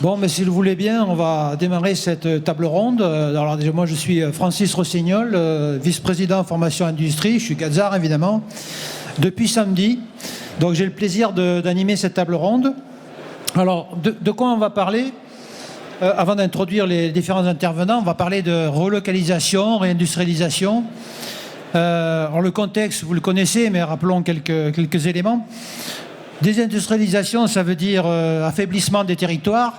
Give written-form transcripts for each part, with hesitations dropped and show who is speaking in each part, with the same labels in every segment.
Speaker 1: Bon, mais si vous voulez bien, on va démarrer cette table ronde. Alors déjà, moi, je suis Francis Rossignol, vice-président formation industrie. Je suis Gazar, évidemment, depuis samedi. Donc j'ai le plaisir d'animer cette table ronde. Alors, de quoi on va parler? Avant d'introduire les différents intervenants, on va parler de relocalisation, réindustrialisation. Alors le contexte, vous le connaissez, mais rappelons quelques éléments. Désindustrialisation, ça veut dire affaiblissement des territoires.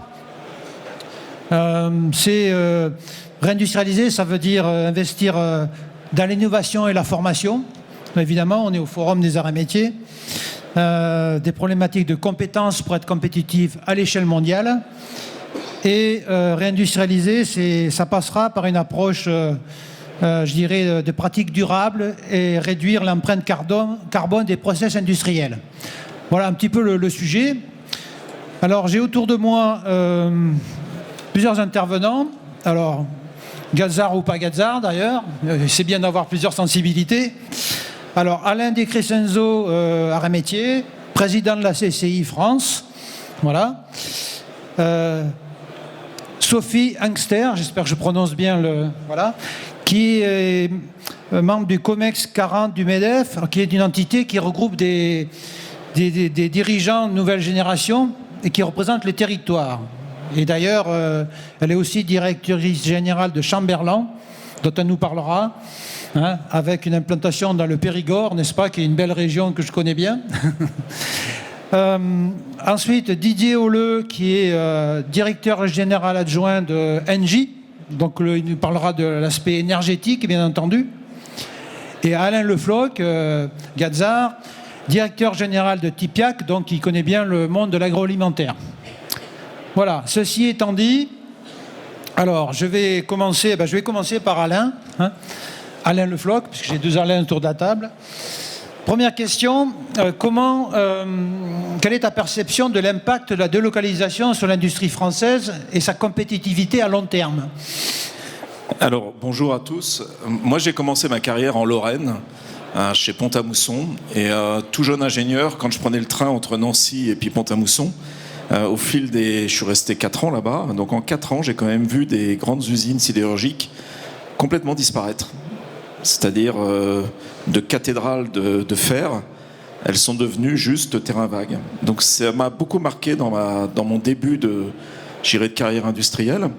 Speaker 1: Réindustrialiser, ça veut dire investir dans l'innovation et la formation. Évidemment, on est au Forum des arts et métiers. Des problématiques de compétences pour être compétitif à l'échelle mondiale. Et réindustrialiser, ça passera par une approche, je dirais, de pratiques durables et réduire l'empreinte carbone des process industriels. Voilà un petit peu le sujet. Alors, j'ai autour de moi plusieurs intervenants. Alors, Gazar ou pas Gazar, d'ailleurs. C'est bien d'avoir plusieurs sensibilités. Alors, Alain De Crescenzo, arts et métiers, président de la CCI France. Voilà. Sophie Angster, j'espère que je prononce bien voilà, qui est membre du COMEX 40 du MEDEF, qui est une entité qui regroupe des dirigeants de nouvelle génération et qui représente les territoires. Et d'ailleurs, elle est aussi directrice générale de Chamberlain, dont elle nous parlera, hein, avec une implantation dans le Périgord, n'est-ce pas, qui est une belle région que je connais bien. Ensuite, Didier Holleux, qui est directeur général adjoint de Engie, donc il nous parlera de l'aspect énergétique, bien entendu. Et Alain Le Floch, Gazar, directeur général de Tipiac, donc qui connaît bien le monde de l'agroalimentaire. Voilà, ceci étant dit, alors je vais commencer par Alain, hein, Alain Le Floch, puisque j'ai deux Alains autour de la table. Première question, quelle est ta perception de l'impact de la délocalisation sur l'industrie française et sa compétitivité à long terme?
Speaker 2: Alors, bonjour à tous. Moi, j'ai commencé ma carrière en Lorraine, chez Pont-à-Mousson. Et tout jeune ingénieur, quand je prenais le train entre Nancy et puis Pont-à-Mousson, je suis resté 4 ans là-bas. Donc en 4 ans, j'ai quand même vu des grandes usines sidérurgiques complètement disparaître. C'est-à-dire de cathédrales de fer, elles sont devenues juste terrain vague. Donc ça m'a beaucoup marqué dans mon début de carrière industrielle.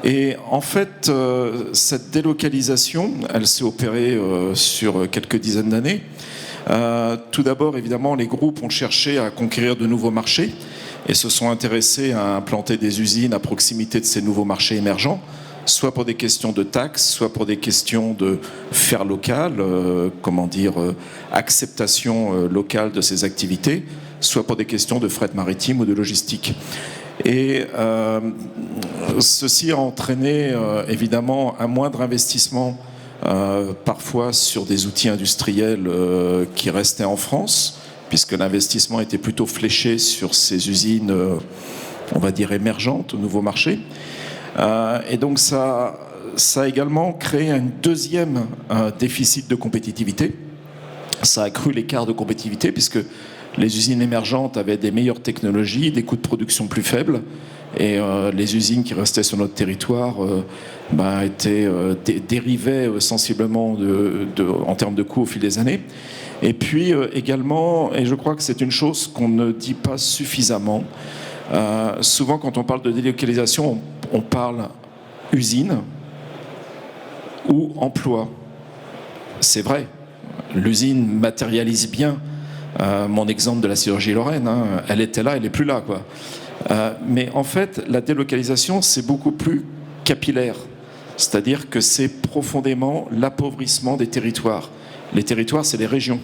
Speaker 2: Et en fait, cette délocalisation, elle s'est opérée sur quelques dizaines d'années. Tout d'abord, évidemment, les groupes ont cherché à conquérir de nouveaux marchés et se sont intéressés à implanter des usines à proximité de ces nouveaux marchés émergents, soit pour des questions de taxes, soit pour des questions de faire local, acceptation locale de ces activités, soit pour des questions de fret maritime ou de logistique. Et ceci a entraîné évidemment un moindre investissement parfois sur des outils industriels qui restaient en France, puisque l'investissement était plutôt fléché sur ces usines, on va dire, émergentes au nouveau marché. Et donc ça a également créé un deuxième déficit de compétitivité. Ça a accru l'écart de compétitivité puisque les usines émergentes avaient des meilleures technologies, des coûts de production plus faibles, et les usines qui restaient sur notre territoire dérivaient sensiblement en termes de coûts au fil des années. Et puis également, et je crois que c'est une chose qu'on ne dit pas suffisamment, souvent quand on parle de délocalisation, on parle usine ou emploi. C'est vrai, l'usine matérialise bien mon exemple de la sidérurgie lorraine. Hein. Elle était là, elle n'est plus là, quoi. Mais en fait, la délocalisation, c'est beaucoup plus capillaire. C'est-à-dire que c'est profondément l'appauvrissement des territoires. Les territoires, c'est les régions.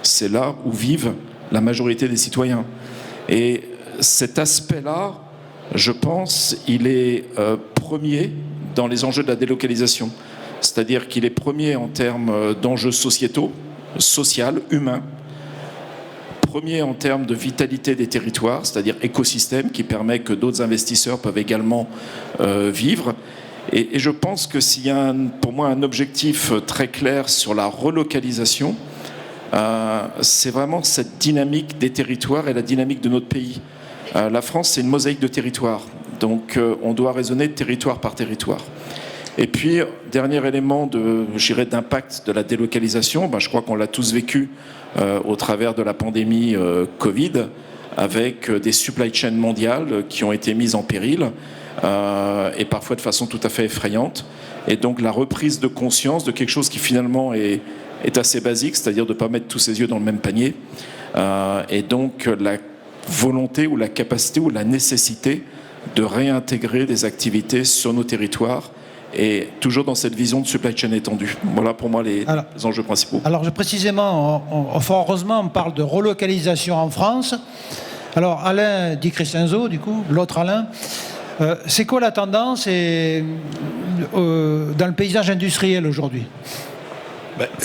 Speaker 2: C'est là où vivent la majorité des citoyens. Et cet aspect-là, je pense, il est premier dans les enjeux de la délocalisation. C'est-à-dire qu'il est premier en termes d'enjeux sociétaux, social, humains. Premier en termes de vitalité des territoires, c'est-à-dire écosystème qui permet que d'autres investisseurs peuvent également vivre. Et je pense que s'il y a pour moi un objectif très clair sur la relocalisation, c'est vraiment cette dynamique des territoires et la dynamique de notre pays. La France, c'est une mosaïque de territoires. Donc on doit raisonner territoire par territoire. Et puis, dernier élément d'impact de la délocalisation, je crois qu'on l'a tous vécu au travers de la pandémie Covid, avec des supply chains mondiales qui ont été mises en péril, et parfois de façon tout à fait effrayante. Et donc la reprise de conscience de quelque chose qui finalement est assez basique, c'est-à-dire de ne pas mettre tous ses yeux dans le même panier, et donc la volonté ou la capacité ou la nécessité de réintégrer des activités sur nos territoires, et toujours dans cette vision de supply chain étendue. Voilà pour moi les enjeux principaux.
Speaker 1: Alors précisément, fort heureusement, on parle de relocalisation en France. Alors Alain Di Crescenzo, du coup, l'autre Alain, c'est quoi la tendance dans le paysage industriel aujourd'hui ?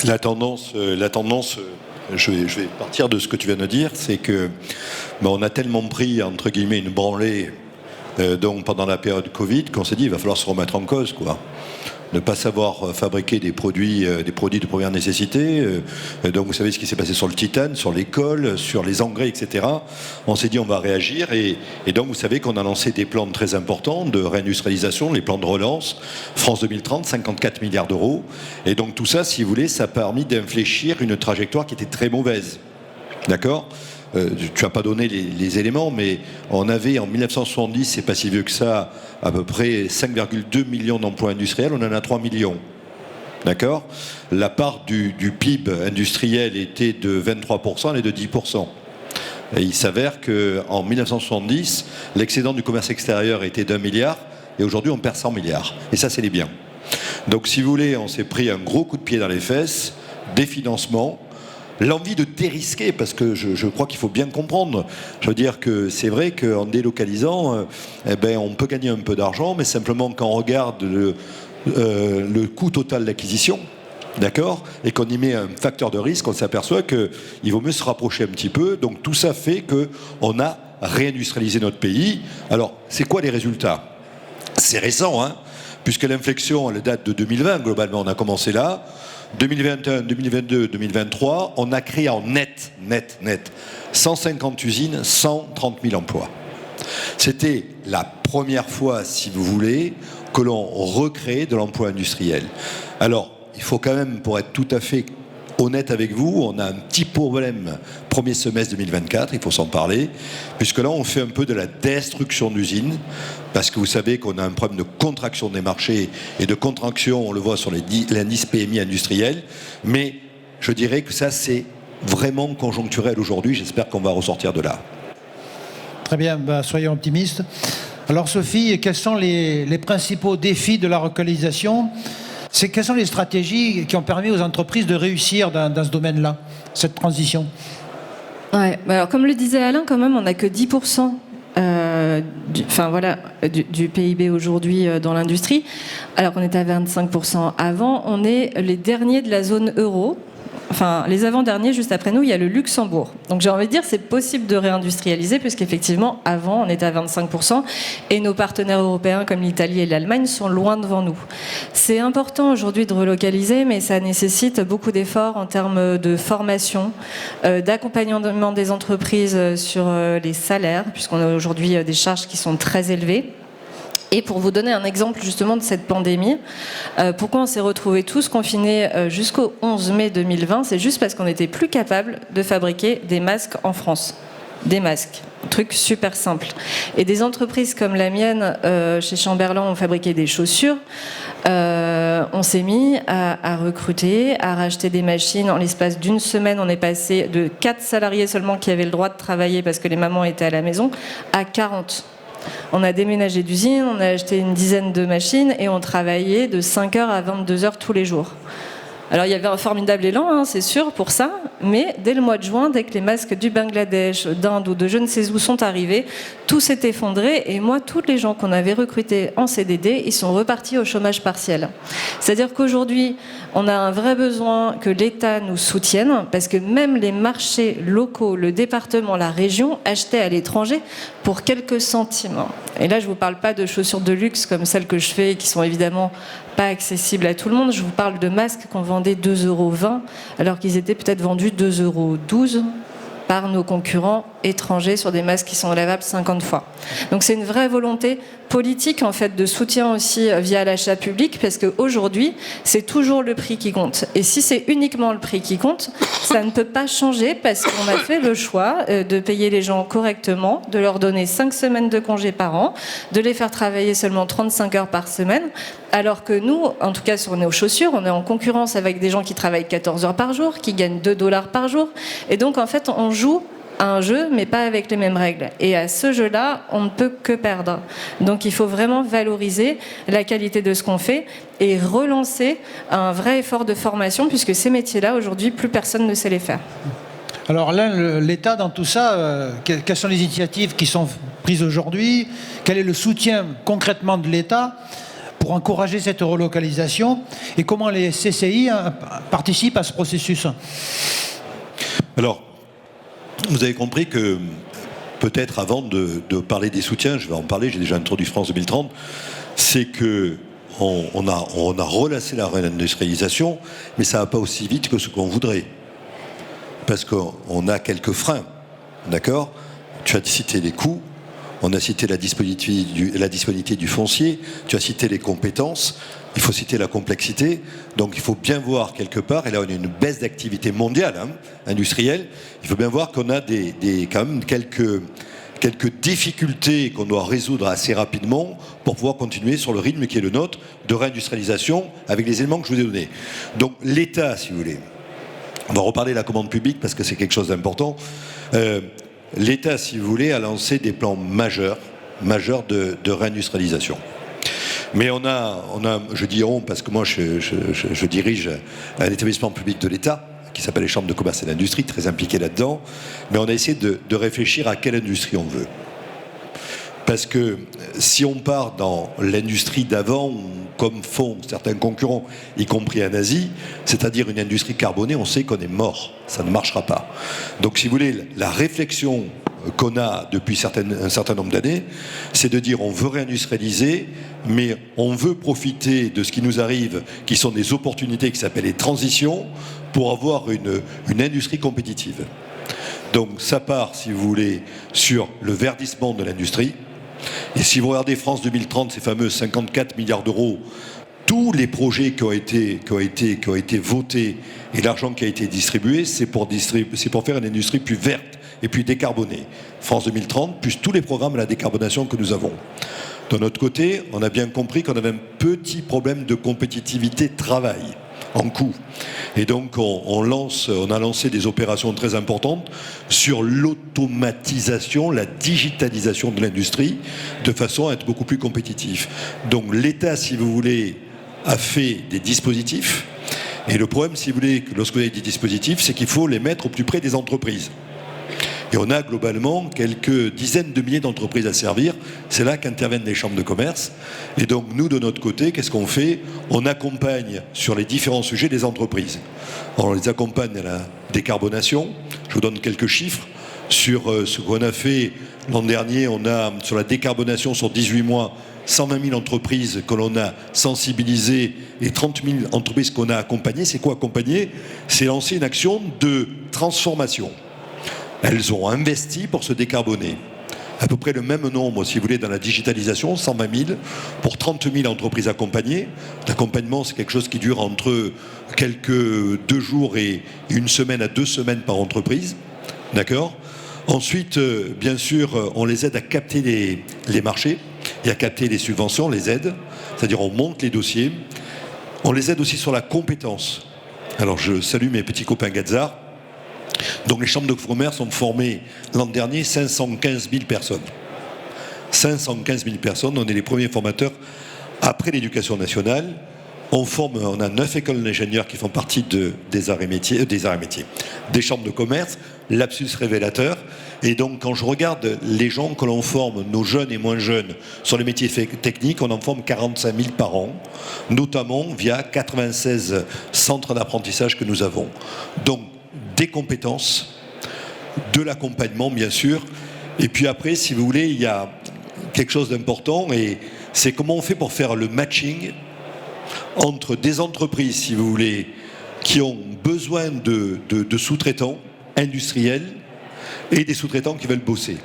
Speaker 3: La tendance, je vais partir de ce que tu viens de dire, c'est que on a tellement pris, entre guillemets, une branlée donc pendant la période Covid, qu'on s'est dit il va falloir se remettre en cause, quoi. Ne pas savoir fabriquer des produits de première nécessité. Donc vous savez ce qui s'est passé sur le titane, sur l'école, sur les engrais, etc. On s'est dit on va réagir, et donc vous savez qu'on a lancé des plans très importants de réindustrialisation, les plans de relance, France 2030, 54 milliards d'euros. Et donc tout ça, si vous voulez, ça a permis d'infléchir une trajectoire qui était très mauvaise. D'accord ? Tu n'as pas donné les éléments, mais on avait en 1970, c'est pas si vieux que ça, à peu près 5,2 millions d'emplois industriels, on en a 3 millions. D'accord ? La part du PIB industriel était de 23%, elle est de 10%. Et il s'avère qu'en 1970, l'excédent du commerce extérieur était d'1 milliard, et aujourd'hui on perd 100 milliards. Et ça, c'est les biens. Donc si vous voulez, on s'est pris un gros coup de pied dans les fesses, des financements, l'envie de dérisquer, parce que je crois qu'il faut bien comprendre. Je veux dire que c'est vrai qu'en délocalisant, on peut gagner un peu d'argent, mais simplement quand on regarde le coût total d'acquisition, d'accord, et qu'on y met un facteur de risque, on s'aperçoit qu'il vaut mieux se rapprocher un petit peu. Donc tout ça fait qu'on a réindustrialisé notre pays. Alors, c'est quoi les résultats ? C'est récent, hein, puisque l'inflexion, elle date de 2020, globalement, on a commencé là. 2021, 2022, 2023, on a créé en net 150 usines, 130 000 emplois. C'était la première fois, si vous voulez, que l'on recrée de l'emploi industriel. Alors, il faut quand même, pour être tout à fait honnête avec vous, on a un petit problème premier semestre 2024, il faut s'en parler, puisque là on fait un peu de la destruction d'usines, parce que vous savez qu'on a un problème de contraction des marchés et de contraction, on le voit sur l'indice PMI industriel, mais je dirais que ça c'est vraiment conjoncturel aujourd'hui, j'espère qu'on va ressortir de là.
Speaker 1: Très bien, soyons optimistes. Alors Sophie, quels sont les principaux défis de la relocalisation ? Quelles sont les stratégies qui ont permis aux entreprises de réussir dans ce domaine-là, cette transition ?
Speaker 4: Ouais, alors comme le disait Alain, quand même, on n'a que 10% du PIB aujourd'hui dans l'industrie, alors qu'on était à 25% avant. On est les derniers de la zone euro. Enfin, les avant-derniers, juste après nous, il y a le Luxembourg. Donc j'ai envie de dire, c'est possible de réindustrialiser, puisqu'effectivement, avant, on était à 25%, et nos partenaires européens, comme l'Italie et l'Allemagne, sont loin devant nous. C'est important aujourd'hui de relocaliser, mais ça nécessite beaucoup d'efforts en termes de formation, d'accompagnement des entreprises sur les salaires, puisqu'on a aujourd'hui des charges qui sont très élevées. Et pour vous donner un exemple justement de cette pandémie, pourquoi on s'est retrouvés tous confinés jusqu'au 11 mai 2020, c'est juste parce qu'on n'était plus capable de fabriquer des masques en France. Des masques, truc super simple. Et des entreprises comme la mienne, chez Chamberlain, ont fabriqué des chaussures. On s'est mis à recruter, à racheter des machines. En l'espace d'une semaine, on est passé de 4 salariés seulement qui avaient le droit de travailler parce que les mamans étaient à la maison, à 40. On a déménagé d'usine, on a acheté une dizaine de machines et on travaillait de 5h à 22h tous les jours. Alors il y avait un formidable élan, c'est sûr, pour ça, mais dès le mois de juin, dès que les masques du Bangladesh, d'Inde ou de je ne sais où sont arrivés, tout s'est effondré et moi, tous les gens qu'on avait recrutés en CDD, ils sont repartis au chômage partiel. C'est-à-dire qu'aujourd'hui, on a un vrai besoin que l'État nous soutienne, parce que même les marchés locaux, le département, la région, achetaient à l'étranger pour quelques centimes. Et là, je ne vous parle pas de chaussures de luxe comme celles que je fais, qui sont évidemment pas accessibles à tout le monde. Je vous parle de masques qu'on vendait 2,20 €, alors qu'ils étaient peut-être vendus 2,12 € par nos concurrents étrangers sur des masques qui sont lavables 50 fois. Donc c'est une vraie volonté politique en fait de soutien aussi via l'achat public, parce qu'aujourd'hui c'est toujours le prix qui compte. Et si c'est uniquement le prix qui compte, ça ne peut pas changer, parce qu'on a fait le choix de payer les gens correctement, de leur donner 5 semaines de congés par an, de les faire travailler seulement 35 heures par semaine, alors que nous, en tout cas sur nos chaussures, on est en concurrence avec des gens qui travaillent 14 heures par jour, qui gagnent $2 par jour. Et donc en fait on joue à un jeu, mais pas avec les mêmes règles. Et à ce jeu-là, on ne peut que perdre. Donc il faut vraiment valoriser la qualité de ce qu'on fait et relancer un vrai effort de formation, puisque ces métiers-là, aujourd'hui, plus personne ne sait les faire.
Speaker 1: Alors là, l'État, dans tout ça, quelles sont les initiatives qui sont prises aujourd'hui? Quel est le soutien concrètement de l'État pour encourager cette relocalisation? Et comment les CCI participent à ce processus?
Speaker 3: Alors, vous avez compris que, peut-être avant de parler des soutiens, je vais en parler, j'ai déjà introduit France 2030, c'est que on a relancé la réindustrialisation, mais ça ne va pas aussi vite que ce qu'on voudrait. Parce qu'on a quelques freins, d'accord? Tu as cité les coûts, on a cité la disponibilité du foncier, tu as cité les compétences, il faut citer la complexité. Donc il faut bien voir quelque part, et là on a une baisse d'activité mondiale, industrielle, il faut bien voir qu'on a quand même quelques difficultés qu'on doit résoudre assez rapidement pour pouvoir continuer sur le rythme qui est le nôtre de réindustrialisation avec les éléments que je vous ai donnés. Donc l'État, si vous voulez, on va reparler de la commande publique parce que c'est quelque chose d'important. L'État, si vous voulez, a lancé des plans majeurs de réindustrialisation. Mais on a, je dis on parce que moi je dirige un établissement public de l'État qui s'appelle les Chambres de commerce et d'industrie, très impliqué là-dedans. Mais on a essayé de réfléchir à quelle industrie on veut. Parce que si on part dans l'industrie d'avant, comme font certains concurrents, y compris en Asie, c'est-à-dire une industrie carbonée, on sait qu'on est mort, ça ne marchera pas. Donc si vous voulez, la réflexion qu'on a depuis un certain nombre d'années, c'est de dire on veut réindustrialiser, mais on veut profiter de ce qui nous arrive, qui sont des opportunités qui s'appellent les transitions, pour avoir une industrie compétitive. Donc ça part, si vous voulez, sur le verdissement de l'industrie. Et si vous regardez France 2030, ces fameux 54 milliards d'euros, tous les projets qui ont été votés et l'argent qui a été distribué, c'est pour faire une industrie plus verte et plus décarbonée. France 2030, plus tous les programmes à la décarbonation que nous avons. De notre côté, on a bien compris qu'on avait un petit problème de compétitivité travail en coût. Et donc on a lancé des opérations très importantes sur l'automatisation, la digitalisation de l'industrie, de façon à être beaucoup plus compétitif. Donc l'État, si vous voulez, a fait des dispositifs. Et le problème, si vous voulez, que lorsque vous avez des dispositifs, c'est qu'il faut les mettre au plus près des entreprises. Et on a globalement quelques dizaines de milliers d'entreprises à servir. C'est là qu'interviennent les chambres de commerce. Et donc nous, de notre côté, qu'est-ce qu'on fait? On accompagne sur les différents sujets des entreprises. On les accompagne à la décarbonation. Je vous donne quelques chiffres sur ce qu'on a fait l'an dernier. On a, sur la décarbonation, sur 18 mois, 120 000 entreprises que l'on a sensibilisées et 30 000 entreprises qu'on a accompagnées. C'est quoi accompagner? C'est lancer une action de transformation. Elles ont investi pour se décarboner. À peu près le même nombre, si vous voulez, dans la digitalisation, 120 000 pour 30 000 entreprises accompagnées. L'accompagnement, c'est quelque chose qui dure entre quelques 2 jours et 1 semaine à 2 semaines par entreprise. D'accord? Ensuite, bien sûr, on les aide à capter les marchés et à capter les subventions, les aides. C'est-à-dire on monte les dossiers. On les aide aussi sur la compétence. Alors je salue mes petits copains Gazar. Donc les chambres de commerce ont formé l'an dernier 515 000 personnes. 515 000 personnes, on est les premiers formateurs après l'éducation nationale. On a 9 écoles d'ingénieurs qui font partie des arts et métiers, des chambres de commerce, lapsus révélateur. Et donc quand je regarde les gens que l'on forme, nos jeunes et moins jeunes, sur les métiers techniques, on en forme 45 000 par an, notamment via 96 centres d'apprentissage que nous avons. Donc des compétences, de l'accompagnement bien sûr, et puis après, si vous voulez, il y a quelque chose d'important, et c'est comment on fait pour faire le matching entre des entreprises, si vous voulez, qui ont besoin de sous-traitants industriels, et des sous-traitants qui veulent bosser.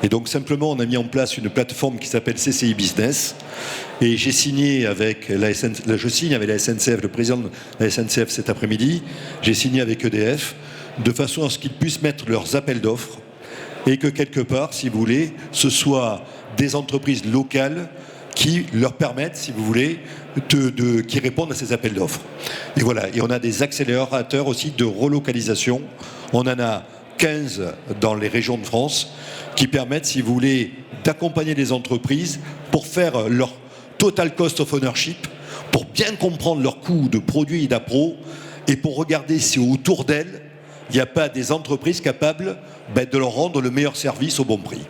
Speaker 3: Et donc simplement, on a mis en place une plateforme qui s'appelle CCI Business. Et j'ai signé avec je signe avec la SNCF, le président de la SNCF cet après-midi. J'ai signé avec EDF, de façon à ce qu'ils puissent mettre leurs appels d'offres et que quelque part, si vous voulez, ce soit des entreprises locales qui leur permettent, si vous voulez, qui répondent à ces appels d'offres. Et voilà. Et on a des accélérateurs aussi de relocalisation. On en a 15 dans les régions de France qui permettent, si vous voulez, d'accompagner les entreprises pour faire leur total cost of ownership, pour bien comprendre leurs coûts de produits et d'appro, et pour regarder si autour d'elles, il n'y a pas des entreprises capables de leur rendre le meilleur service au bon prix.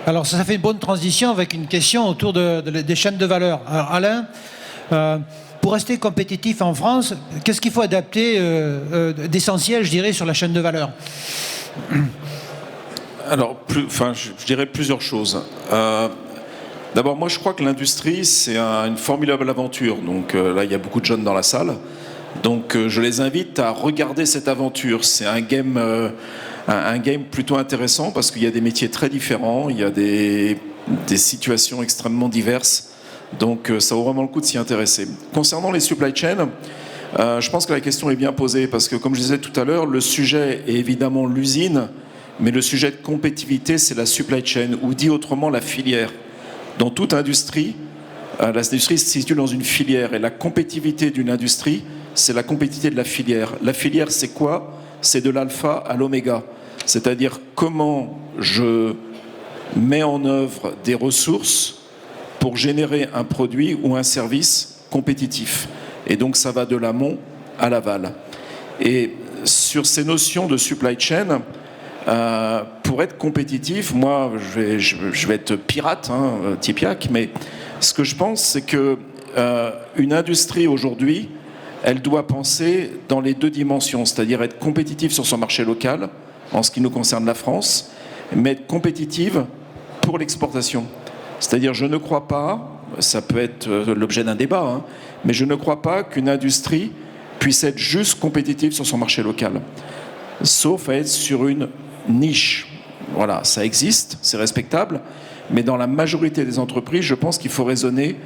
Speaker 1: Alors ça fait une bonne transition avec une question autour des chaînes de valeur. Alors Alain, pour rester compétitif en France, qu'est-ce qu'il faut adapter d'essentiel, je dirais, sur la chaîne de valeur ?
Speaker 2: Alors, je dirais plusieurs choses. D'abord, moi, je crois que l'industrie, c'est une formidable aventure. Donc là, il y a beaucoup de jeunes dans la salle. Donc, je les invite à regarder cette aventure. C'est un game plutôt intéressant parce qu'il y a des métiers très différents, il y a des situations extrêmement diverses. Donc, ça vaut vraiment le coup de s'y intéresser. Concernant les supply chains, je pense que la question est bien posée parce que, comme je disais tout à l'heure, le sujet est évidemment l'usine, mais le sujet de compétitivité, c'est la supply chain, ou dit autrement, la filière. Dans toute industrie, l'industrie se situe dans une filière, et la compétitivité d'une industrie, c'est la compétitivité de la filière. La filière, c'est quoi ? C'est de l'alpha à l'oméga. C'est-à-dire comment je mets en œuvre des ressources pour générer un produit ou un service compétitif. Et donc, ça va de l'amont à l'aval. Et sur ces notions de supply chain, pour être compétitif, moi, je vais être pirate, Tipiak, mais ce que je pense, c'est que une industrie aujourd'hui, elle doit penser dans les deux dimensions, c'est-à-dire être compétitive sur son marché local, en ce qui nous concerne la France, mais être compétitive pour l'exportation. C'est-à-dire, je ne crois pas, ça peut être l'objet d'un débat, mais je ne crois pas qu'une industrie puisse être juste compétitive sur son marché local, sauf à être sur une niche. Voilà, ça existe, c'est respectable, mais dans la majorité des entreprises, je pense qu'il faut raisonner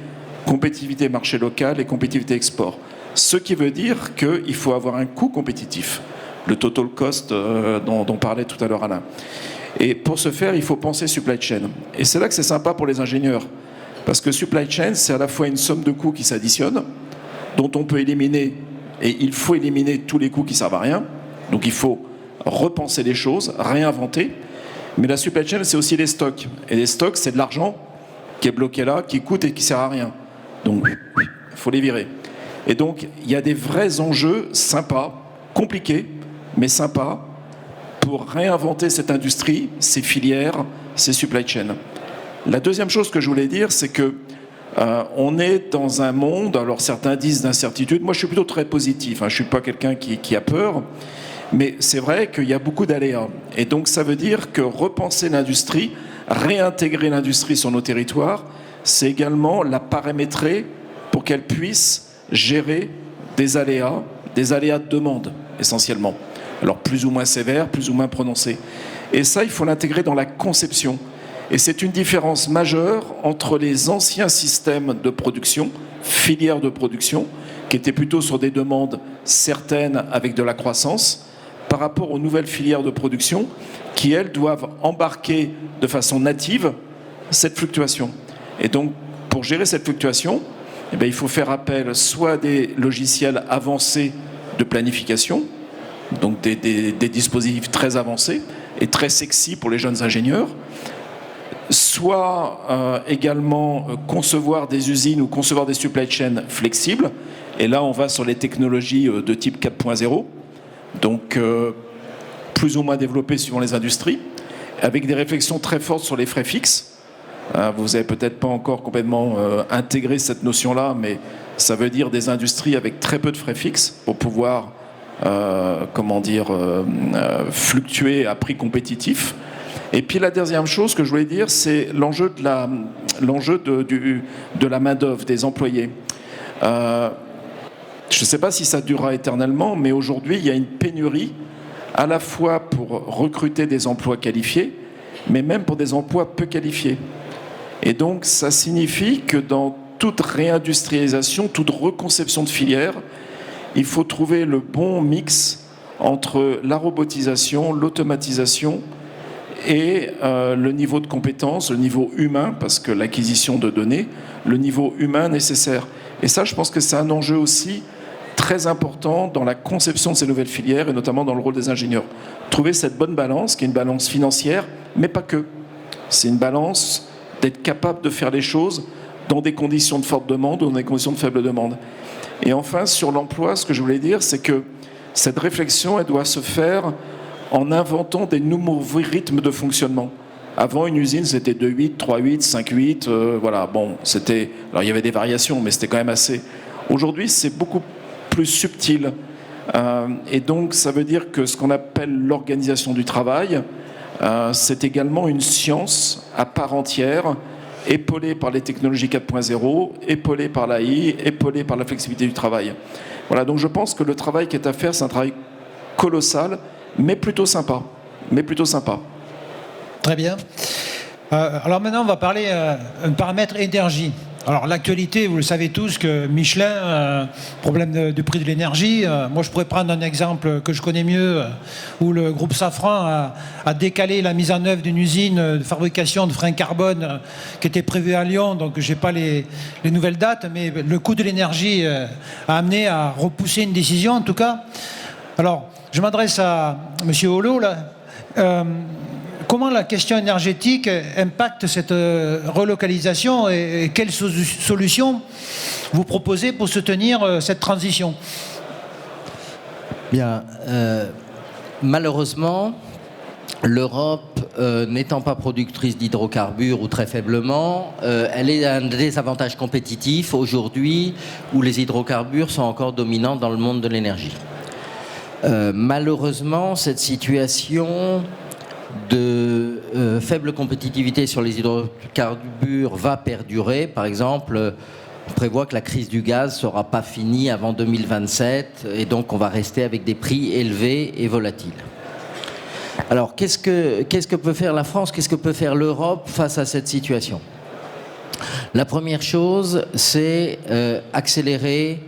Speaker 2: compétitivité marché local et compétitivité export. Ce qui veut dire qu'il faut avoir un coût compétitif, le total cost dont parlait tout à l'heure Alain. Et pour ce faire, il faut penser supply chain. Et c'est là que c'est sympa pour les ingénieurs, parce que supply chain, c'est à la fois une somme de coûts qui s'additionnent, dont on peut éliminer, et il faut éliminer tous les coûts qui ne servent à rien. Donc il faut repenser les choses, réinventer. Mais la supply chain, c'est aussi les stocks. Et les stocks, c'est de l'argent qui est bloqué là, qui coûte et qui ne sert à rien. Donc, il faut les virer. Et donc, il y a des vrais enjeux sympas, compliqués, mais sympas, pour réinventer cette industrie, ces filières, ces supply chains. La deuxième chose que je voulais dire, c'est que on est dans un monde, alors certains disent d'incertitude, moi je suis plutôt très positif, je ne suis pas quelqu'un qui a peur, mais c'est vrai qu'il y a beaucoup d'aléas. Et donc ça veut dire que repenser l'industrie, réintégrer l'industrie sur nos territoires, c'est également la paramétrer pour qu'elle puisse gérer des aléas de demande, essentiellement. Alors plus ou moins sévères, plus ou moins prononcés. Et ça, il faut l'intégrer dans la conception. Et c'est une différence majeure entre les anciens systèmes de production, filières de production, qui étaient plutôt sur des demandes certaines avec de la croissance, par rapport aux nouvelles filières de production qui, elles, doivent embarquer de façon native cette fluctuation. Et donc, pour gérer cette fluctuation, il faut faire appel soit à des logiciels avancés de planification, donc des dispositifs très avancés et très sexy pour les jeunes ingénieurs, soit également concevoir des usines ou concevoir des supply chains flexibles. Et là, on va sur les technologies de type 4.0, donc plus ou moins développées suivant les industries, avec des réflexions très fortes sur les frais fixes. Vous n'avez peut-être pas encore complètement intégré cette notion-là, mais ça veut dire des industries avec très peu de frais fixes pour pouvoir fluctuer à prix compétitif. Et puis la deuxième chose que je voulais dire, c'est l'enjeu de la main-d'œuvre, des employés. Je ne sais pas si ça durera éternellement, mais aujourd'hui, il y a une pénurie à la fois pour recruter des emplois qualifiés, mais même pour des emplois peu qualifiés. Et donc, ça signifie que dans toute réindustrialisation, toute reconception de filière, il faut trouver le bon mix entre la robotisation, l'automatisation et le niveau de compétence, le niveau humain, parce que l'acquisition de données, le niveau humain nécessaire. Et ça, je pense que c'est un enjeu aussi très important dans la conception de ces nouvelles filières et notamment dans le rôle des ingénieurs. Trouver cette bonne balance, qui est une balance financière, mais pas que. C'est une balance d'être capable de faire les choses dans des conditions de forte demande ou dans des conditions de faible demande. Et enfin, sur l'emploi, ce que je voulais dire, c'est que cette réflexion, elle doit se faire en inventant des nouveaux rythmes de fonctionnement. Avant, une usine, c'était 2-8, 3-8, 5-8, voilà, bon, c'était... Alors, il y avait des variations, mais c'était quand même assez... Aujourd'hui, c'est beaucoup plus subtil. Et donc, ça veut dire que ce qu'on appelle l'organisation du travail, c'est également une science à part entière, épaulée par les technologies 4.0, épaulée par l'AI, épaulée par la flexibilité du travail. Voilà, donc je pense que le travail qui est à faire, c'est un travail colossal, mais plutôt sympa.
Speaker 1: Très bien. Alors maintenant, on va parler un paramètre énergie. Alors l'actualité, vous le savez tous, que Michelin, problème du prix de l'énergie. Moi, je pourrais prendre un exemple que je connais mieux, où le groupe Safran a décalé la mise en œuvre d'une usine de fabrication de freins carbone qui était prévue à Lyon. Donc, j'ai pas les nouvelles dates, mais le coût de l'énergie a amené à repousser une décision, en tout cas. Alors, je m'adresse à M. Hollot, là. Comment la question énergétique impacte cette relocalisation et quelles solutions vous proposez pour soutenir cette transition?
Speaker 5: Bien, malheureusement, l'Europe, n'étant pas productrice d'hydrocarbures ou très faiblement, elle est un désavantage compétitif aujourd'hui où les hydrocarbures sont encore dominants dans le monde de l'énergie. Malheureusement, cette situation de faible compétitivité sur les hydrocarbures va perdurer. Par exemple, on prévoit que la crise du gaz ne sera pas finie avant 2027 et donc on va rester avec des prix élevés et volatiles. Alors, qu'est-ce que peut faire la France, qu'est-ce que peut faire l'Europe face à cette situation? La première chose, c'est accélérer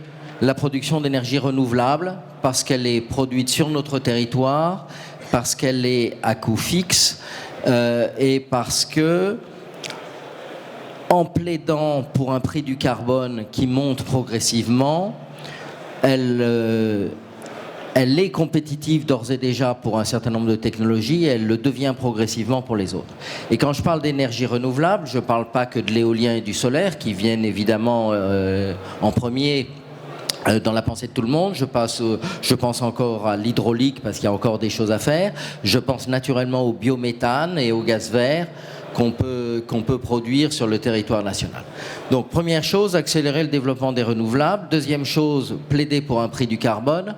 Speaker 5: la production d'énergie renouvelable parce qu'elle est produite sur notre territoire, parce qu'elle est à coût fixe et parce que, en plaidant pour un prix du carbone qui monte progressivement, elle est compétitive d'ores et déjà pour un certain nombre de technologies et elle le devient progressivement pour les autres. Et quand je parle d'énergie renouvelable, je ne parle pas que de l'éolien et du solaire qui viennent évidemment en premier dans la pensée de tout le monde. Je pense encore à l'hydraulique parce qu'il y a encore des choses à faire. Je pense naturellement au biométhane et au gaz vert qu'on peut produire sur le territoire national. Donc première chose, accélérer le développement des renouvelables. Deuxième chose, plaider pour un prix du carbone.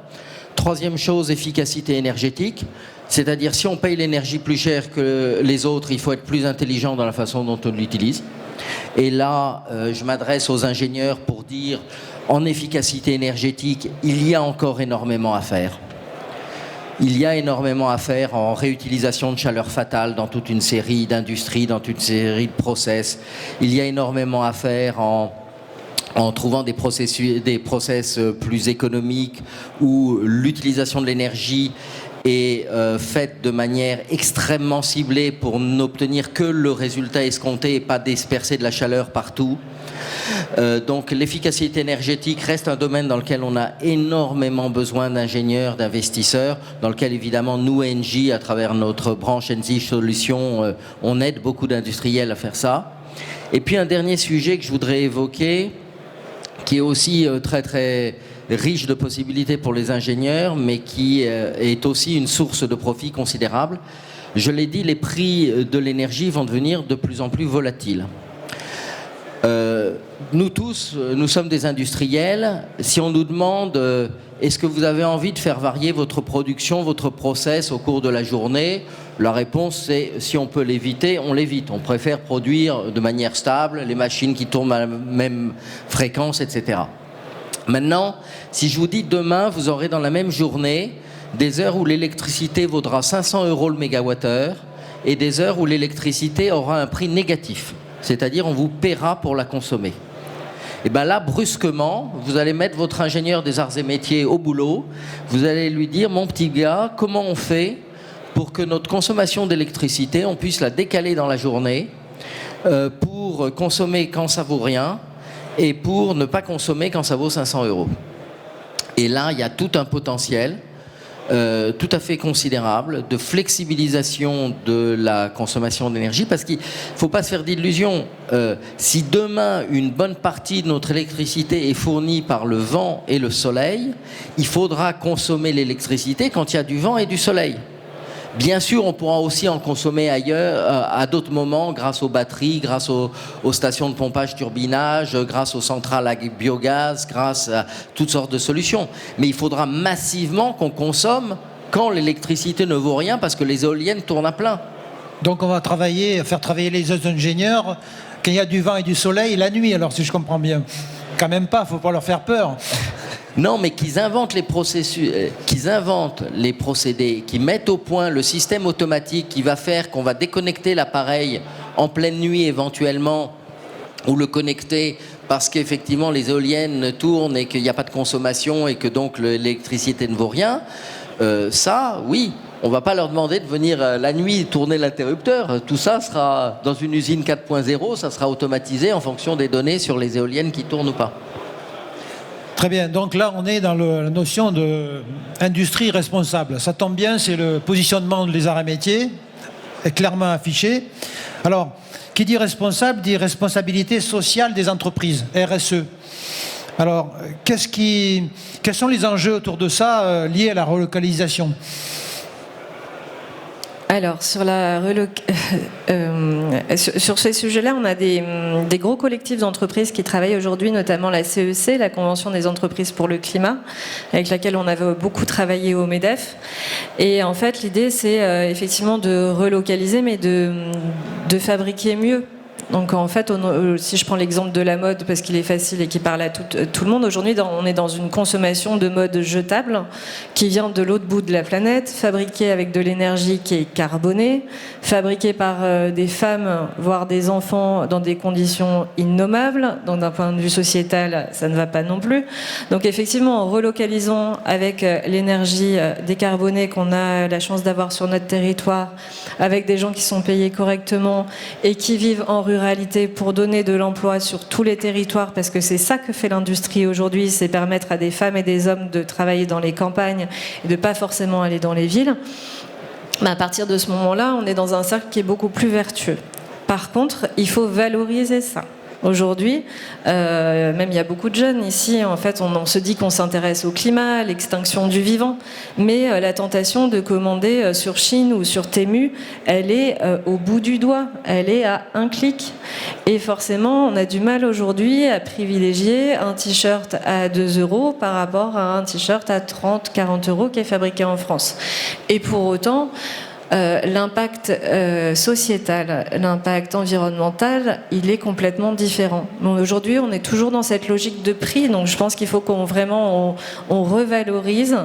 Speaker 5: Troisième chose, efficacité énergétique. C'est-à-dire si on paye l'énergie plus cher que les autres, il faut être plus intelligent dans la façon dont on l'utilise. Et là, je m'adresse aux ingénieurs pour dire, en efficacité énergétique, il y a encore énormément à faire. Il y a énormément à faire en réutilisation de chaleur fatale dans toute une série d'industries, dans toute une série de process. Il y a énormément à faire en trouvant des process plus économiques où l'utilisation de l'énergie est faite de manière extrêmement ciblée pour n'obtenir que le résultat escompté et pas disperser de la chaleur partout. Donc l'efficacité énergétique reste un domaine dans lequel on a énormément besoin d'ingénieurs, d'investisseurs, dans lequel évidemment nous, ENGIE, à travers notre branche ENGIE Solutions, on aide beaucoup d'industriels à faire ça. Et puis un dernier sujet que je voudrais évoquer, qui est aussi très très riche de possibilités pour les ingénieurs, mais qui est aussi une source de profit considérable. Je l'ai dit, les prix de l'énergie vont devenir de plus en plus volatiles. Nous tous, nous sommes des industriels. Si on nous demande est-ce que vous avez envie de faire varier votre production, votre process au cours de la journée, la réponse c'est si on peut l'éviter, on l'évite. On préfère produire de manière stable, les machines qui tournent à la même fréquence, etc. Maintenant, si je vous dis demain, vous aurez dans la même journée des heures où l'électricité vaudra 500 € le mégawattheure et des heures où l'électricité aura un prix négatif. C'est-à-dire on vous paiera pour la consommer. Et bien là, brusquement, vous allez mettre votre ingénieur des arts et métiers au boulot. Vous allez lui dire, mon petit gars, comment on fait pour que notre consommation d'électricité, on puisse la décaler dans la journée pour consommer quand ça vaut rien et pour ne pas consommer quand ça vaut 500 €. Et là, il y a tout un potentiel tout à fait considérable de flexibilisation de la consommation d'énergie, parce qu'il ne faut pas se faire d'illusions. Si demain, une bonne partie de notre électricité est fournie par le vent et le soleil, il faudra consommer l'électricité quand il y a du vent et du soleil. Bien sûr, on pourra aussi en consommer ailleurs, à d'autres moments, grâce aux batteries, grâce aux stations de pompage turbinage, grâce aux centrales à biogaz, grâce à toutes sortes de solutions. Mais il faudra massivement qu'on consomme quand l'électricité ne vaut rien, parce que les éoliennes tournent à plein.
Speaker 1: Donc on va faire travailler les ingénieurs quand il y a du vent et du soleil la nuit, alors si je comprends bien. Quand même pas, il ne faut pas leur faire peur.
Speaker 5: Non, mais qu'ils inventent les processus, qu'ils inventent les procédés, qu'ils mettent au point le système automatique qui va faire qu'on va déconnecter l'appareil en pleine nuit éventuellement, ou le connecter parce qu'effectivement les éoliennes tournent et qu'il n'y a pas de consommation et que donc l'électricité ne vaut rien. Ça, oui, on ne va pas leur demander de venir la nuit tourner l'interrupteur. Tout ça sera dans une usine 4.0, ça sera automatisé en fonction des données sur les éoliennes qui tournent ou pas.
Speaker 1: Très bien, donc là on est dans la notion d'industrie responsable. Ça tombe bien, c'est le positionnement des arts et métiers, est clairement affiché. Alors, qui dit responsable dit responsabilité sociale des entreprises, RSE. Alors, quels sont les enjeux autour de ça liés à la relocalisation ?
Speaker 4: Alors, sur ces sujets-là, on a des gros collectifs d'entreprises qui travaillent aujourd'hui, notamment la CEC, la Convention des entreprises pour le climat, avec laquelle on avait beaucoup travaillé au MEDEF. Et en fait, l'idée, c'est effectivement de relocaliser, mais de fabriquer mieux. Donc en fait, si je prends l'exemple de la mode, parce qu'il est facile et qui parle à tout le monde, aujourd'hui on est dans une consommation de mode jetable qui vient de l'autre bout de la planète, fabriquée avec de l'énergie qui est carbonée, fabriquée par des femmes, voire des enfants dans des conditions innommables. Donc d'un point de vue sociétal, ça ne va pas non plus. Donc effectivement, en relocalisant avec l'énergie décarbonée qu'on a la chance d'avoir sur notre territoire, avec des gens qui sont payés correctement et qui vivent en ruralité pour donner de l'emploi sur tous les territoires, parce que c'est ça que fait l'industrie aujourd'hui, c'est permettre à des femmes et des hommes de travailler dans les campagnes et de pas forcément aller dans les villes. À partir de ce moment-là, on est dans un cercle qui est beaucoup plus vertueux. Par contre, il faut valoriser ça. Aujourd'hui, même il y a beaucoup de jeunes ici, en fait, on se dit qu'on s'intéresse au climat, à l'extinction du vivant, mais la tentation de commander sur Chine ou sur Temu, elle est au bout du doigt, elle est à un clic. Et forcément, on a du mal aujourd'hui à privilégier un t-shirt à 2 € par rapport à un t-shirt à 30, 40 € qui est fabriqué en France. Et pour autant, l'impact sociétal, l'impact environnemental, il est complètement différent. Donc aujourd'hui, on est toujours dans cette logique de prix, donc je pense qu'il faut qu'on revalorise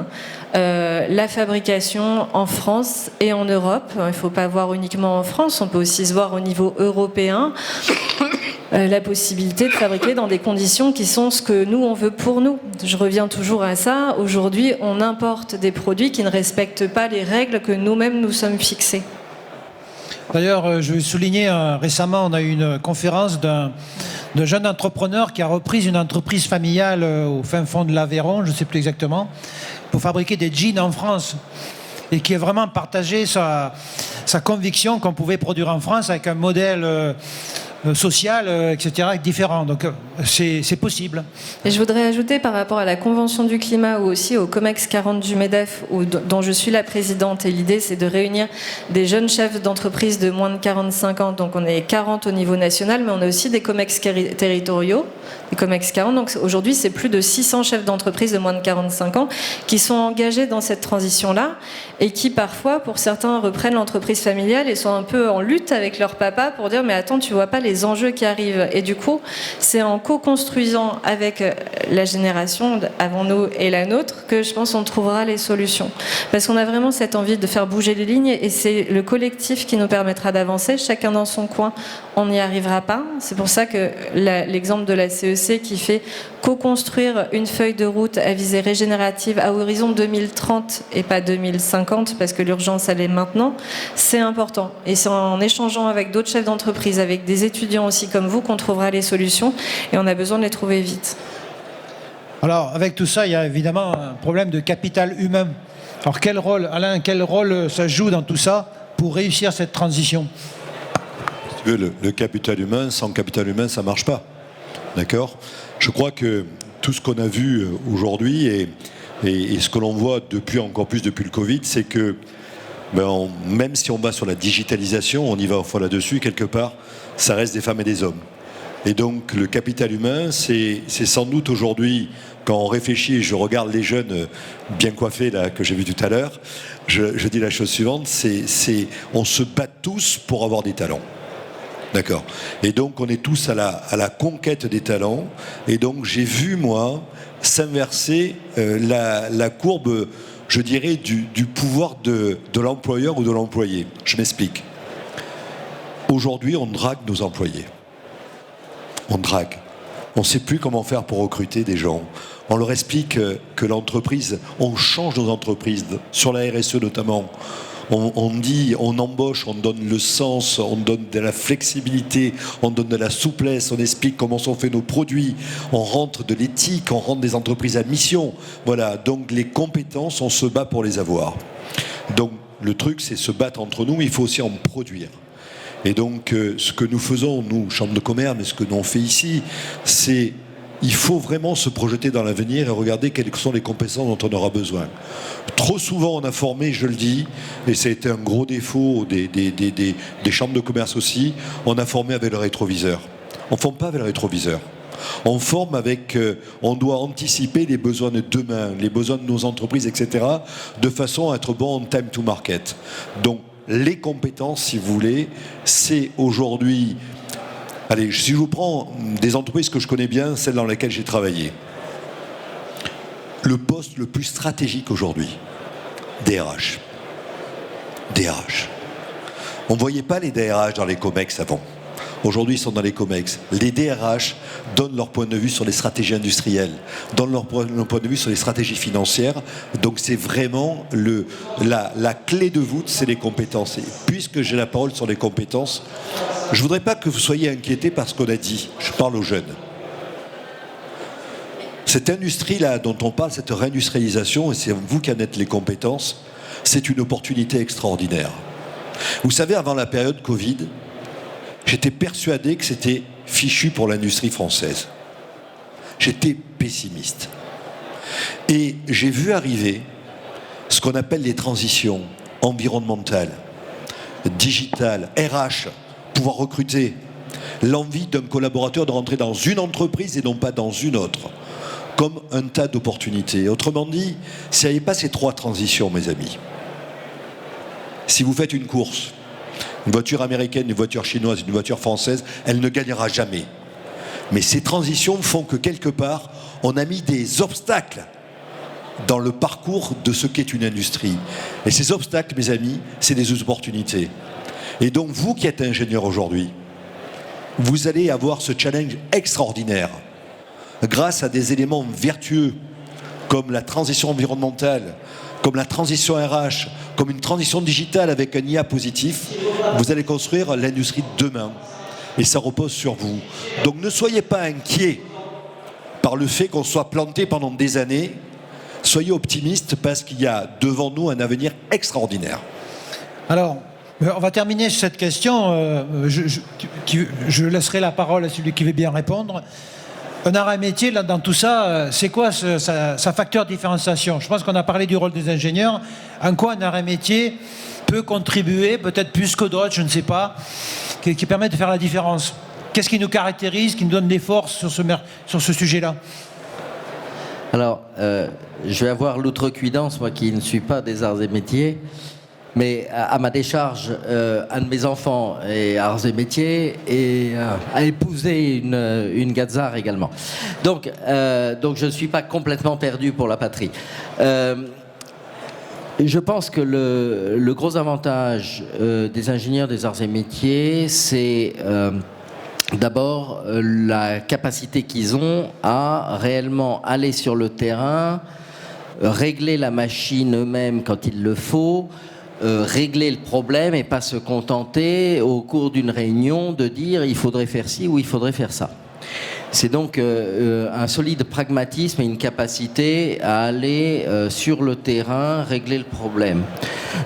Speaker 4: la fabrication en France et en Europe. Il ne faut pas voir uniquement en France, on peut aussi se voir au niveau européen. La possibilité de fabriquer dans des conditions qui sont ce que nous, on veut pour nous. Je reviens toujours à ça. Aujourd'hui, on importe des produits qui ne respectent pas les règles que nous-mêmes nous sommes fixées.
Speaker 1: D'ailleurs, je vais souligner, récemment, on a eu une conférence d'un jeune entrepreneur qui a repris une entreprise familiale au fin fond de l'Aveyron, je ne sais plus exactement, pour fabriquer des jeans en France. Et qui a vraiment partagé sa conviction qu'on pouvait produire en France avec un modèle social, etc., différent. Donc c'est possible.
Speaker 4: Et je voudrais ajouter par rapport à la Convention du climat ou aussi au COMEX 40 du MEDEF, dont je suis la présidente, et l'idée c'est de réunir des jeunes chefs d'entreprise de moins de 45 ans, donc on est 40 au niveau national, mais on a aussi des COMEX territoriaux, des COMEX 40, donc aujourd'hui c'est plus de 600 chefs d'entreprise de moins de 45 ans qui sont engagés dans cette transition-là, et qui parfois, pour certains, reprennent l'entreprise familiale et sont un peu en lutte avec leur papa pour dire mais attends, tu vois pas les les enjeux qui arrivent. Et du coup, c'est en co-construisant avec la génération avant nous et la nôtre que je pense qu'on trouvera les solutions. Parce qu'on a vraiment cette envie de faire bouger les lignes et c'est le collectif qui nous permettra d'avancer. Chacun dans son coin, on n'y arrivera pas. C'est pour ça que l'exemple de la CEC qui fait co-construire une feuille de route à visée régénérative à horizon 2030 et pas 2050, parce que l'urgence, elle est maintenant, c'est important. Et c'est en échangeant avec d'autres chefs d'entreprise, avec des étudiants aussi comme vous, qu'on trouvera les solutions, et on a besoin de les trouver vite.
Speaker 1: Alors, avec tout ça, il y a évidemment un problème de capital humain. Alors, quel rôle, Alain, quel rôle ça joue dans tout ça pour réussir cette transition ?
Speaker 3: Si tu veux, le capital humain, sans capital humain, ça ne marche pas. D'accord ? Je crois que tout ce qu'on a vu aujourd'hui et ce que l'on voit encore plus depuis le Covid, c'est que même si on va sur la digitalisation, on y va fois là-dessus, quelque part, ça reste des femmes et des hommes. Et donc le capital humain, c'est sans doute aujourd'hui, quand on réfléchit, et je regarde les jeunes bien coiffés là, que j'ai vus tout à l'heure, je dis la chose suivante, on se bat tous pour avoir des talents. D'accord. Et donc on est tous à la conquête des talents. Et donc j'ai vu, moi, s'inverser la courbe, je dirais, du pouvoir de l'employeur ou de l'employé. Je m'explique. Aujourd'hui, on drague nos employés. On drague. On ne sait plus comment faire pour recruter des gens. On leur explique que l'entreprise, on change nos entreprises, sur la RSE notamment. On dit, on embauche, on donne le sens, on donne de la flexibilité, on donne de la souplesse, on explique comment sont faits nos produits, on rentre de l'éthique, on rentre des entreprises à mission. Voilà, donc les compétences, on se bat pour les avoir. Donc le truc, c'est se battre entre nous, mais il faut aussi en produire. Et donc ce que nous faisons, nous, Chambre de commerce, mais ce que nous on fait ici, c'est il faut vraiment se projeter dans l'avenir et regarder quelles sont les compétences dont on aura besoin. Trop souvent, on a formé, je le dis, et ça a été un gros défaut des chambres de commerce aussi, on a formé avec le rétroviseur. On ne forme pas avec le rétroviseur. On forme avec... on doit anticiper les besoins de demain, les besoins de nos entreprises, etc., de façon à être bon en time to market. Donc, les compétences, si vous voulez, c'est aujourd'hui... Allez, si je vous prends des entreprises que je connais bien, celles dans lesquelles j'ai travaillé. Le poste le plus stratégique aujourd'hui, DRH. DRH. On ne voyait pas les DRH dans les COMEX avant. Aujourd'hui, ils sont dans les COMEX. Les DRH donnent leur point de vue sur les stratégies industrielles, donnent leur point de vue sur les stratégies financières. Donc c'est vraiment la clé de voûte, c'est les compétences. Et puisque j'ai la parole sur les compétences, je ne voudrais pas que vous soyez inquiétés par ce qu'on a dit. Je parle aux jeunes. Cette industrie-là dont on parle, cette réindustrialisation, et c'est vous qui en êtes les compétences, c'est une opportunité extraordinaire. Vous savez, avant la période Covid, j'étais persuadé que c'était fichu pour l'industrie française. J'étais pessimiste. Et j'ai vu arriver ce qu'on appelle les transitions environnementales, digitales, RH, pouvoir recruter, l'envie d'un collaborateur de rentrer dans une entreprise et non pas dans une autre, comme un tas d'opportunités. Autrement dit, s'il n'y avait pas ces trois transitions, mes amis, si vous faites une course, une voiture américaine, une voiture chinoise, une voiture française, elle ne gagnera jamais. Mais ces transitions font que quelque part, on a mis des obstacles dans le parcours de ce qu'est une industrie. Et ces obstacles, mes amis, c'est des opportunités. Et donc, vous qui êtes ingénieur aujourd'hui, vous allez avoir ce challenge extraordinaire grâce à des éléments vertueux comme la transition environnementale, comme la transition RH, comme une transition digitale avec un IA positif. Vous allez construire l'industrie de demain. Et ça repose sur vous. Donc ne soyez pas inquiets par le fait qu'on soit planté pendant des années. Soyez optimistes parce qu'il y a devant nous un avenir extraordinaire.
Speaker 1: Alors, on va terminer sur cette question. Je laisserai la parole à celui qui veut bien répondre. Un arrêt métier, là, dans tout ça, c'est quoi sa facteur de différenciation ? Je pense qu'on a parlé du rôle des ingénieurs. En quoi un arrêt métier peut contribuer, peut-être plus que d'autres, je ne sais pas, qui permet de faire la différence ? Qu'est-ce qui nous caractérise, qui nous donne des forces sur ce sujet-là ?
Speaker 5: Alors, je vais avoir l'outrecuidance, moi qui ne suis pas des arts et métiers, Mais à ma décharge, un de mes enfants est arts et métiers et a épousé une Gazar également. Donc je ne suis pas complètement perdu pour la patrie. Je pense que le gros avantage des ingénieurs des arts et métiers, c'est d'abord la capacité qu'ils ont à réellement aller sur le terrain, régler la machine eux-mêmes quand il le faut, régler le problème et pas se contenter au cours d'une réunion de dire il faudrait faire ci ou il faudrait faire ça. C'est donc un solide pragmatisme et une capacité à aller sur le terrain, régler le problème.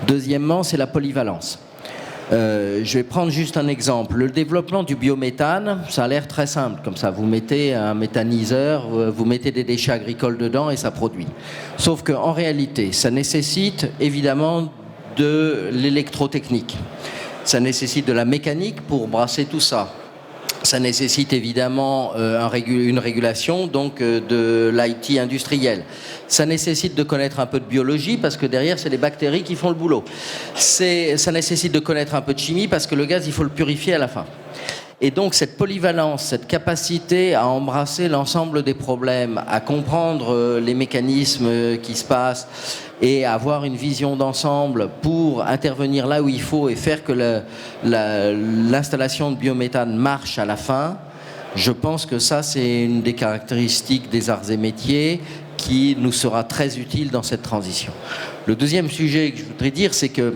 Speaker 5: Deuxièmement, c'est la polyvalence. Je vais prendre juste un exemple. Le développement du biométhane, ça a l'air très simple. Comme ça, vous mettez un méthaniseur, vous mettez des déchets agricoles dedans et ça produit. Sauf qu'en réalité, ça nécessite évidemment de l'électrotechnique. Ça nécessite de la mécanique pour brasser tout ça. Ça nécessite évidemment une régulation, donc de l'IT industriel. Ça nécessite de connaître un peu de biologie, parce que derrière, c'est les bactéries qui font le boulot. Ça nécessite de connaître un peu de chimie, parce que le gaz, il faut le purifier à la fin. Et donc, cette polyvalence, cette capacité à embrasser l'ensemble des problèmes, à comprendre les mécanismes qui se passent, et avoir une vision d'ensemble pour intervenir là où il faut et faire que l'installation de biométhane marche à la fin, je pense que ça, c'est une des caractéristiques des arts et métiers qui nous sera très utile dans cette transition. Le deuxième sujet que je voudrais dire, c'est que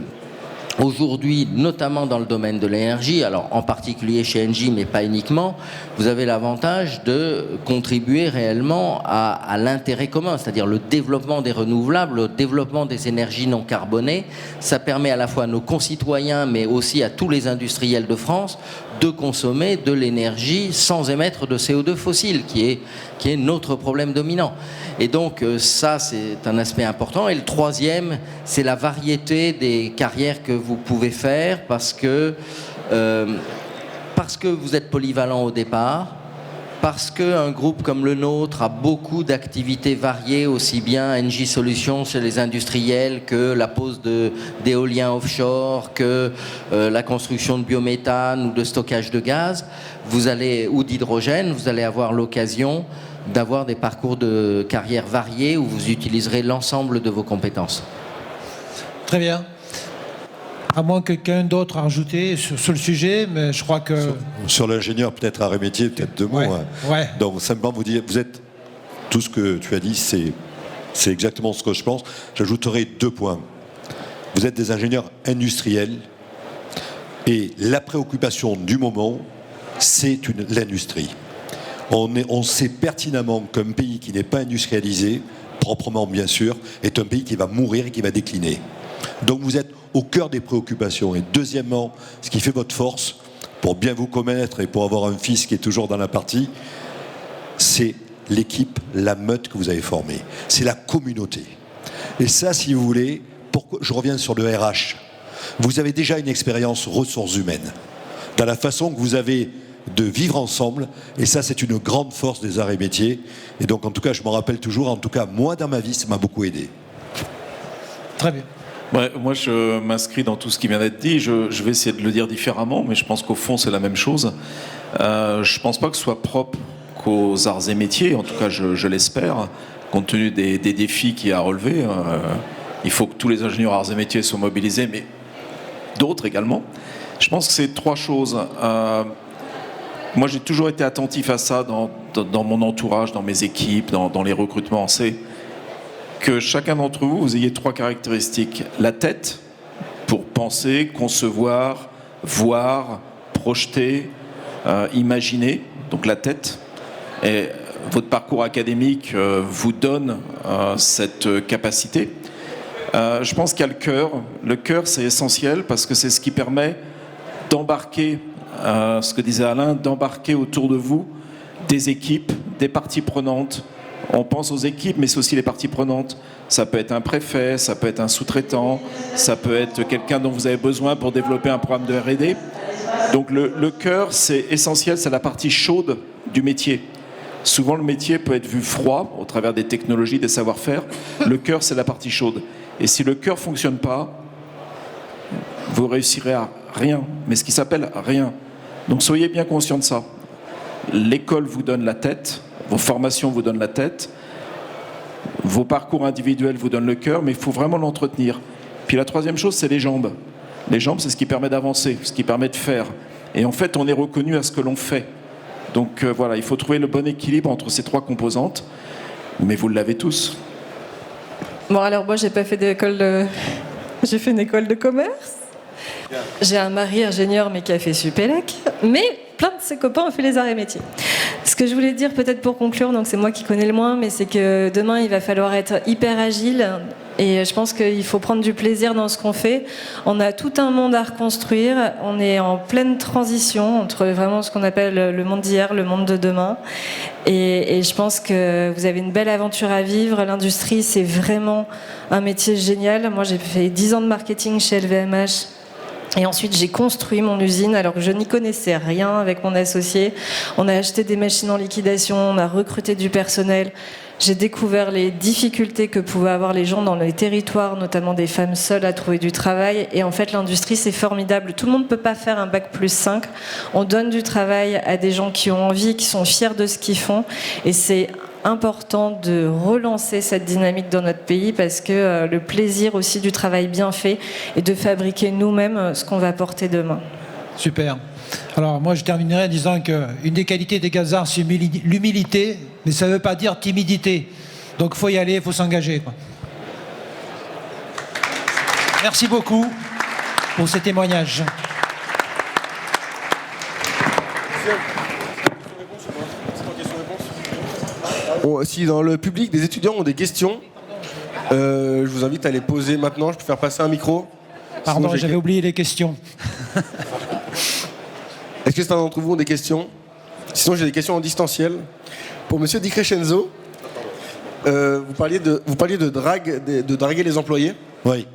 Speaker 5: aujourd'hui, notamment dans le domaine de l'énergie, alors en particulier chez Engie, mais pas uniquement, vous avez l'avantage de contribuer réellement à l'intérêt commun, c'est-à-dire le développement des renouvelables, le développement des énergies non carbonées. Ça permet à la fois à nos concitoyens, mais aussi à tous les industriels de France, de consommer de l'énergie sans émettre de CO2 fossile, qui est notre problème dominant. Et donc ça, c'est un aspect important. Et le troisième, c'est la variété des carrières que vous pouvez faire, parce que vous êtes polyvalent au départ, parce qu'un groupe comme le nôtre a beaucoup d'activités variées, aussi bien Engie Solutions chez les industriels que la pose d'éoliens offshore, que la construction de biométhane ou de stockage de gaz, ou d'hydrogène, vous allez avoir l'occasion d'avoir des parcours de carrière variés où vous utiliserez l'ensemble de vos compétences.
Speaker 1: Très bien. À moins que quelqu'un d'autre a rajouté sur le sujet, mais je crois que...
Speaker 3: Sur l'ingénieur, peut-être à Rémétier, peut-être deux mots.
Speaker 1: Ouais,
Speaker 3: hein.
Speaker 1: ouais.
Speaker 3: Donc, simplement vous dire, vous êtes... Tout ce que tu as dit, c'est exactement ce que je pense. J'ajouterai 2 points. Vous êtes des ingénieurs industriels et la préoccupation du moment, c'est l'industrie. On sait pertinemment qu'un pays qui n'est pas industrialisé, proprement bien sûr, est un pays qui va mourir et qui va décliner. Donc vous êtes au cœur des préoccupations. Et deuxièmement, ce qui fait votre force, pour bien vous connaître et pour avoir un fils qui est toujours dans la partie, c'est l'équipe, la meute que vous avez formée. C'est la communauté. Et ça, si vous voulez, je reviens sur le RH. Vous avez déjà une expérience ressources humaines, dans la façon que vous avez de vivre ensemble, et ça, c'est une grande force des arts et métiers. Et donc, en tout cas, je m'en rappelle toujours, en tout cas, moi, dans ma vie, ça m'a beaucoup aidé.
Speaker 1: Très bien.
Speaker 2: Ouais, moi, je m'inscris dans tout ce qui vient d'être dit. Je vais essayer de le dire différemment, mais je pense qu'au fond, c'est la même chose. Je ne pense pas que ce soit propre qu'aux arts et métiers, en tout cas, je l'espère, compte tenu des défis qu'il y a à relever. Il faut que tous les ingénieurs arts et métiers soient mobilisés, mais d'autres également. Je pense que c'est 3 choses. Moi, j'ai toujours été attentif à ça dans mon entourage, dans mes équipes, dans les recrutements. C'est que chacun d'entre vous, vous ayez 3 caractéristiques. La tête, pour penser, concevoir, voir, projeter, imaginer. Donc la tête. Et votre parcours académique vous donne cette capacité. Je pense qu'il y a le cœur. Le cœur, c'est essentiel parce que c'est ce qui permet d'embarquer, ce que disait Alain, d'embarquer autour de vous des équipes, des parties prenantes. On pense aux équipes, mais c'est aussi les parties prenantes. Ça peut être un préfet, ça peut être un sous-traitant, ça peut être quelqu'un dont vous avez besoin pour développer un programme de R&D. Donc le cœur, c'est essentiel, c'est la partie chaude du métier. Souvent, le métier peut être vu froid au travers des technologies, des savoir-faire. Le cœur, c'est la partie chaude. Et si le cœur ne fonctionne pas, vous réussirez à rien, mais ce qui s'appelle rien. Donc soyez bien conscients de ça. L'école vous donne la tête, vos formations vous donnent la tête, vos parcours individuels vous donnent le cœur, mais il faut vraiment l'entretenir. Puis la troisième chose, c'est les jambes. Les jambes, c'est ce qui permet d'avancer, ce qui permet de faire. Et en fait, on est reconnu à ce que l'on fait. Donc voilà, il faut trouver le bon équilibre entre ces trois composantes, mais vous l'avez tous.
Speaker 4: Bon, alors moi, j'ai pas fait d'école de... J'ai fait une école de commerce. J'ai un mari ingénieur, mais qui a fait Supélec. Mais plein de ses copains ont fait les arts et métiers. Ce que je voulais dire, peut-être pour conclure, donc c'est moi qui connais le moins, mais c'est que demain, il va falloir être hyper agile. Et je pense qu'il faut prendre du plaisir dans ce qu'on fait. On a tout un monde à reconstruire. On est en pleine transition entre vraiment ce qu'on appelle le monde d'hier, le monde de demain. Et je pense que vous avez une belle aventure à vivre. L'industrie, c'est vraiment un métier génial. Moi, j'ai fait 10 ans de marketing chez LVMH. Et ensuite, j'ai construit mon usine alors que je n'y connaissais rien avec mon associé. On a acheté des machines en liquidation, on a recruté du personnel. J'ai découvert les difficultés que pouvaient avoir les gens dans les territoires, notamment des femmes seules à trouver du travail. Et en fait, l'industrie, c'est formidable. Tout le monde ne peut pas faire un bac+5. On donne du travail à des gens qui ont envie, qui sont fiers de ce qu'ils font. Et c'est important de relancer cette dynamique dans notre pays parce que le plaisir aussi du travail bien fait et de fabriquer nous-mêmes ce qu'on va porter demain.
Speaker 1: Super. Alors moi je terminerai en disant qu'une des qualités des Gazards c'est l'humilité, mais ça ne veut pas dire timidité. Donc il faut y aller, il faut s'engager, quoi. Merci beaucoup pour ces témoignages.
Speaker 6: Si dans le public, des étudiants ont des questions, je vous invite à les poser maintenant. Je peux faire passer un micro.
Speaker 1: Pardon, j'avais oublié les questions.
Speaker 6: Est-ce que certains d'entre vous ont des questions? Sinon, j'ai des questions en distanciel. Pour Monsieur Di Crescenzo, vous parliez de draguer les employés.
Speaker 3: Oui.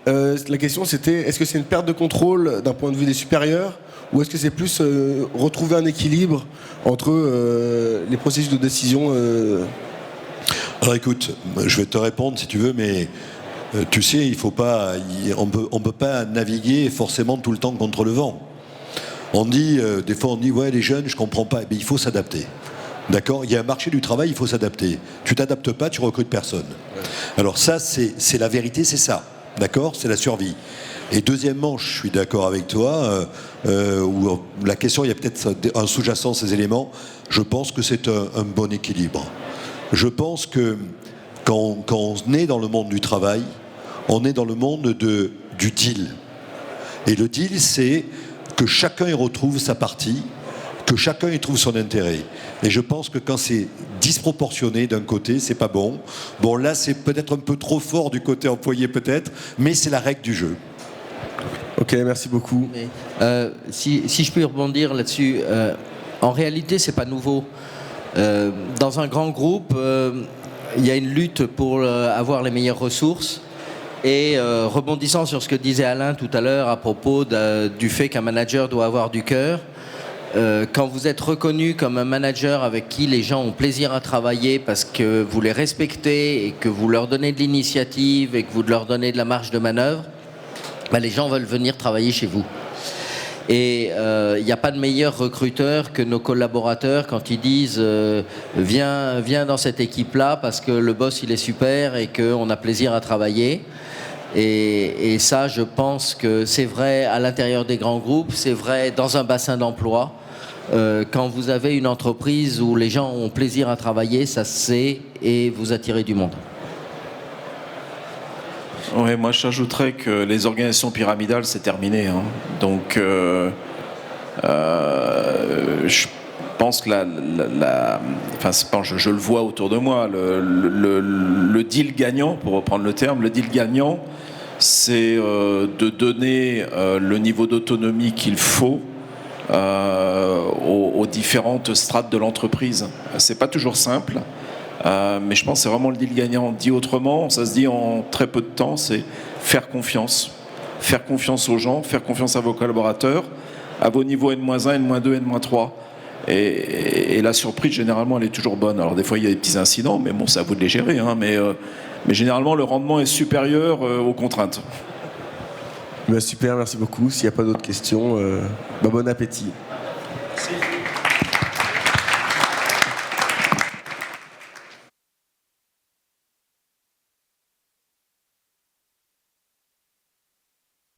Speaker 6: La question, c'était, est-ce que c'est une perte de contrôle d'un point de vue des supérieurs ou est-ce que c'est plus retrouver un équilibre entre les processus de décision
Speaker 3: Alors écoute, je vais te répondre si tu veux, mais tu sais, on peut pas naviguer forcément tout le temps contre le vent. Des fois on dit, ouais, les jeunes, je comprends pas. Mais il faut s'adapter. D'accord ? Il y a un marché du travail, il faut s'adapter. Tu t'adaptes pas, tu recrutes personne. Alors ça, c'est la vérité, c'est ça. D'accord ? C'est la survie. Et deuxièmement, je suis d'accord avec toi, où la question, il y a peut-être un sous-jacent, ces éléments. Je pense que c'est un bon équilibre. Je pense que quand on est dans le monde du travail, on est dans le monde du deal. Et le deal, c'est que chacun y retrouve sa partie, que chacun y trouve son intérêt. Et je pense que quand c'est disproportionné d'un côté, c'est pas bon. Bon, là, c'est peut-être un peu trop fort du côté employé, peut-être, mais c'est la règle du jeu.
Speaker 6: Ok, merci beaucoup.
Speaker 5: Si je puis rebondir là-dessus, en réalité, c'est pas nouveau. Dans un grand groupe, il y a une lutte pour avoir les meilleures ressources. Et rebondissant sur ce que disait Alain tout à l'heure à propos du fait qu'un manager doit avoir du cœur, quand vous êtes reconnu comme un manager avec qui les gens ont plaisir à travailler parce que vous les respectez et que vous leur donnez de l'initiative et que vous leur donnez de la marge de manœuvre, les gens veulent venir travailler chez vous. Et il n'y a pas de meilleur recruteur que nos collaborateurs quand ils disent viens dans cette équipe-là parce que le boss il est super et qu'on a plaisir à travailler. Et ça, je pense que c'est vrai à l'intérieur des grands groupes, c'est vrai dans un bassin d'emploi. Quand vous avez une entreprise où les gens ont plaisir à travailler, ça se sait et vous attirez du monde.
Speaker 2: Oui, moi j'ajouterais que les organisations pyramidales, c'est terminé. Hein. Donc, je pense que je le vois autour de moi, le deal gagnant, pour reprendre le terme, le deal gagnant, c'est de donner le niveau d'autonomie qu'il faut aux différentes strates de l'entreprise. C'est pas toujours simple. Mais je pense que c'est vraiment le deal gagnant. Dit autrement, ça se dit en très peu de temps, c'est faire confiance. Faire confiance aux gens, faire confiance à vos collaborateurs, à vos niveaux N-1, N-2, N-3. Et la surprise, généralement, elle est toujours bonne. Alors des fois, il y a des petits incidents, mais bon, c'est à vous de les gérer. Hein, mais généralement, le rendement est supérieur aux contraintes.
Speaker 6: Super, merci beaucoup. S'il n'y a pas d'autres questions, bon appétit.
Speaker 3: Merci.